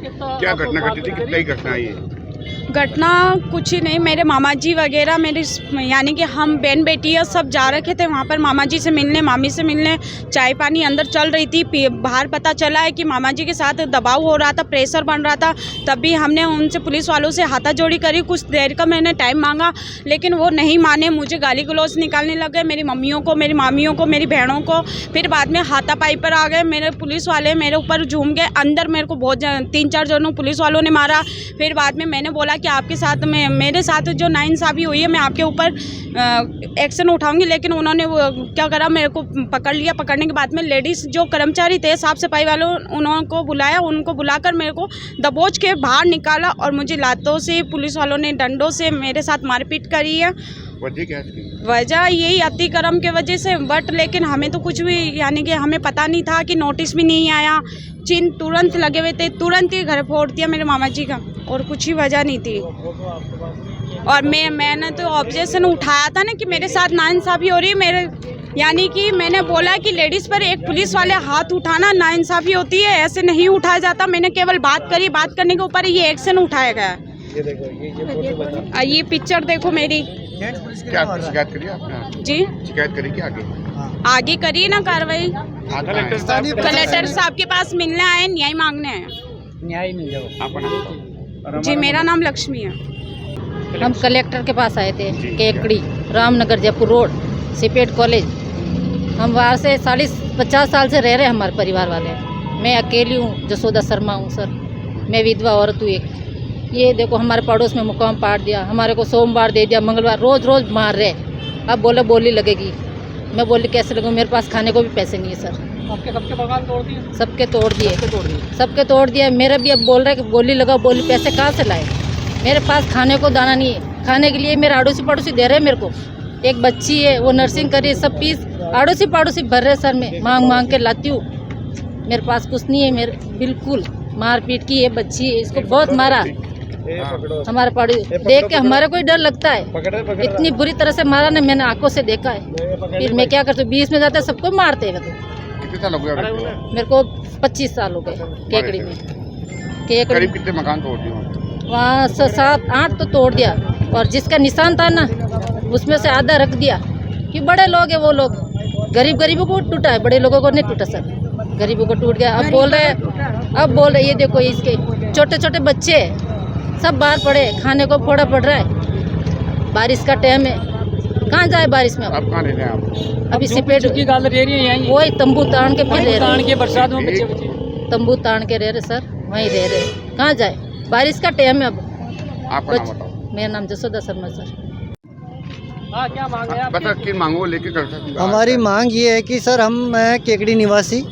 क्या घटना घटी थी, कितनी घटना है ये? घटना कुछ ही नहीं, मेरे मामा जी वगैरह मेरे यानी कि हम बहन बेटियाँ सब जा रखे थे वहाँ पर मामा जी से मिलने, मामी से मिलने। चाय पानी अंदर चल रही थी। बाहर पता चला है कि मामा जी के साथ दबाव हो रहा था, प्रेशर बन रहा था। तब भी हमने उनसे, पुलिस वालों से हाथाजोड़ी करी। कुछ देर का मैंने टाइम मांगा, लेकिन वो नहीं माने। मुझे गाली गलौज निकालने लग गए, मेरी मम्मियों को, मेरी मामियों को, मेरी बहनों को। फिर बाद में हाथापाई पर आ गए। मेरे पुलिस वाले मेरे ऊपर झूम गए। अंदर मेरे को बहुत 3-4 जनों पुलिस वालों ने मारा। फिर बाद में मैंने बोला कि आपके साथ में, मेरे साथ जो नाइंसाफ़ी हुई है, मैं आपके ऊपर एक्शन उठाऊंगी। लेकिन उन्होंने वो क्या करा, मेरे को पकड़ लिया। पकड़ने के बाद में लेडीज़ जो कर्मचारी थे, साफ सफाई वालों, उनको बुलाया। उनको बुलाकर मेरे को दबोच के बाहर निकाला और मुझे लातों से, पुलिस वालों ने डंडों से मेरे साथ मारपीट करी है। वजह क्या थी? वजह यही अतिक्रम के वजह से। बट लेकिन हमें तो कुछ भी, यानी कि हमें पता नहीं था कि नोटिस भी नहीं आया। चिन्ह तुरंत लगे हुए थे, तुरंत ही घर फोड़ दिया मेरे मामा जी का, और कुछ ही वजह नहीं थी। और मैंने तो ऑब्जेक्शन उठाया था ना कि मेरे साथ नाइंसाफ़ी हो रही है। मेरे यानी कि मैंने बोला कि लेडीज़ पर एक पुलिस वाले हाथ उठाना नाइंसाफ़ी होती है, ऐसे नहीं उठाया जाता। मैंने केवल बात करी, बात करने के ऊपर ये एक्शन उठाया गया। ये देखो, ये पिक्चर देखो मेरी। क्या शिकायत करी आपने? जी, शिकायत करी क्या आगे करिए ना कार्रवाई। कलेक्टर साहब के पास मिलने आए, न्याय मांगने आए। न्याय मिल जाओ। जी, मेरा नाम लक्ष्मी है। हम कलेक्टर के पास आए थे, Kekri, Ramnagar, Jaipur road, CIPET college. हम वहाँ से 40-50 साल से रह रहे हैं, हमारे परिवार वाले। मैं अकेली हूँ, जसोदा शर्मा हूँ सर। मैं विधवा औरत हूँ एक। ये देखो, हमारे पड़ोस में मुकाम पाट दिया, हमारे को सोमवार दे दिया, मंगलवार, रोज़ रोज़ मार रहे। अब बोले बोली लगेगी। मैं बोली कैसे लगूँ, मेरे पास खाने को भी पैसे नहीं है सर। आपके सबके बगान तोड़ दिए? सबके तोड़ दिए, सबके तोड़ दिया। मेरा भी अब बोल रहा है कि बोली लगाओ। बोली पैसे कहाँ से लाए? मेरे पास खाने को दाना नहीं है। खाने के लिए मेरे आड़ोसी पड़ोसी दे रहे हैं मेरे को। एक बच्ची है, वो नर्सिंग कर रही है। सब फीस आड़ोसी पड़ोसी भर रहे सर। मैं मांग मांग के लाती हूँ। मेरे पास कुछ नहीं है। मेरे बिल्कुल मारपीट की है। बच्ची है, इसको बहुत मारा। हमारे पड़ोसी देख के हमारे को ही डर लगता है। इतनी बुरी तरह से मारा ना, मैंने आंखों से देखा है। फिर मैं क्या करती हूँ, 20 में जाते सबको मारते हैं। कितने साल हो गए? मेरे को 25 साल हो गए केकड़ी में। करीब कितने मकान तोड़ दिए? वहाँ 7-8 तो तोड़ दिया, और जिसका निशान था ना उसमें से आधा रख दिया। कि बड़े लोग हैं वो लोग, गरीबों को टूटा है, बड़े लोगों को नहीं टूटा सर। गरीबों को टूट गया। अब बोल रहे ये देखो, इसके छोटे छोटे बच्चे सब बाहर पड़े, खाने को फोड़ा पड़ रहा है। बारिश का टाइम है, कहाँ जाए बारिश में? अब कहाँ रह रहे हैं आप? अभी सिपेट की गाल रह रही है, वही तंबू तान के फिर रह रहे हैं। बरसात में बच्चे तंबू तान के रह रहे सर, वहीं रह रहे। कहाँ जाए, बारिश का टाइम है। अब आपका नाम बताओ। मेरा नाम जसोदा शर्मा सर। हाँ, क्या मांग है बता, किन मांगों लेके कर सकते? हमारी मांग ये है कि सर, हम केकड़ी निवासी,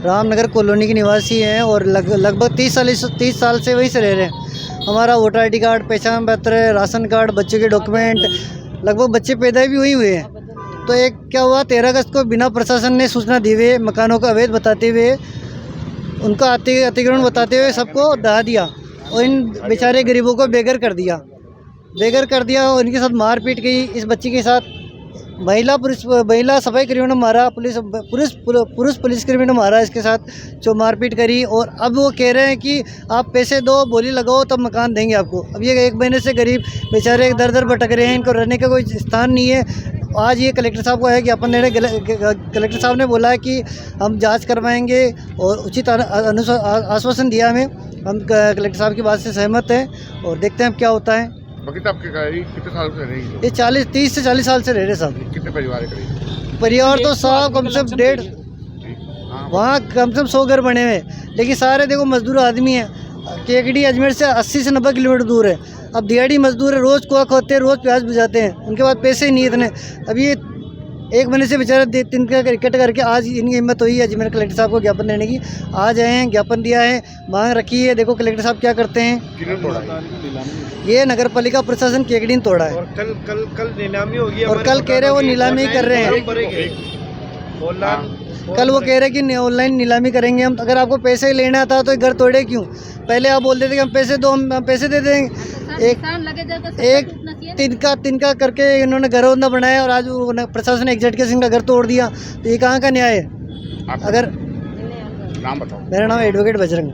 रामनगर कॉलोनी के निवासी हैं, और लगभग 30 साल से वहीं से रह रहे हैं। हमारा वोटर ID कार्ड, पहचान पत्र, राशन कार्ड, बच्चों के डॉक्यूमेंट, लगभग बच्चे पैदा भी वही हुए हैं। तो एक क्या हुआ, 13 अगस्त को बिना प्रशासन ने सूचना दी हुए, मकानों का अवैध बताते हुए, उनका अतिक्रमण बताते हुए सबको दहा दिया, और इन बेचारे गरीबों को बेघर कर दिया और इनके साथ मारपीट की। इस बच्ची के साथ महिला सफाई कर्मियों ने मारा, पुरुष पुलिसकर्मी ने मारा इसके साथ, जो मारपीट करी। और अब वो कह रहे हैं कि आप पैसे दो, बोली लगाओ, तब मकान देंगे आपको। अब ये 1 महीने से गरीब बेचारे दर भटक रहे हैं, इनको रहने का कोई स्थान नहीं है। आज ये कलेक्टर साहब को है कि अपन कलेक्टर साहब ने बोला है कि हम जांच करवाएंगे, और उचित आश्वासन दिया हमें। हम कलेक्टर साहब की बात से सहमत हैं, और देखते हैं अब क्या होता है। बाकी आपके कितने साल से रही? ये 30 से 40 साल से रह रहे साहब। कितने परिवार करीब? परिवार तो साहब कम से कम 1.5, वहाँ कम से कम 100 घर बने हुए, लेकिन सारे देखो मजदूर आदमी हैं। केकड़ी अजमेर से 80 से 90 किलोमीटर दूर है। अब दिहाड़ी मजदूर है, रोज़ कुआ खोदते हैं, रोज़ प्याज बुझाते हैं, उनके पास पैसे ही नहीं इतने। अब ये 1 महीने से बेचारे 3 का इकट्ठा करके आज इनकी हिम्मत हुई है अजमेर कलेक्टर साहब को ज्ञापन देने की। आज आए हैं, ज्ञापन दिया है, मांग रखी है। देखो कलेक्टर साहब क्या करते हैं। किन्होंने तोड़ा? ये नगर पालिका प्रशासन केकड़ी ने तोड़ा है। और कल नीलामी होगी, और कल कह रहे हैं वो नीलामी कर रहे हैं। कल वो कह रहे हैं कि ऑनलाइन नीलामी करेंगे हम। अगर आपको पैसे लेना था तो घर तोड़े क्यों? पहले आप बोलते थे कि हम पैसे दो, हम पैसे दे देंगे। एक तिनका करके इन्होंने घर बनाया, और आज प्रशासन ने एग्जीक्यूटिव का घर तोड़ दिया। तो ये कहाँ का न्याय है? अगर नाम बताओ। मेरा नाम एडवोकेट बजरंग।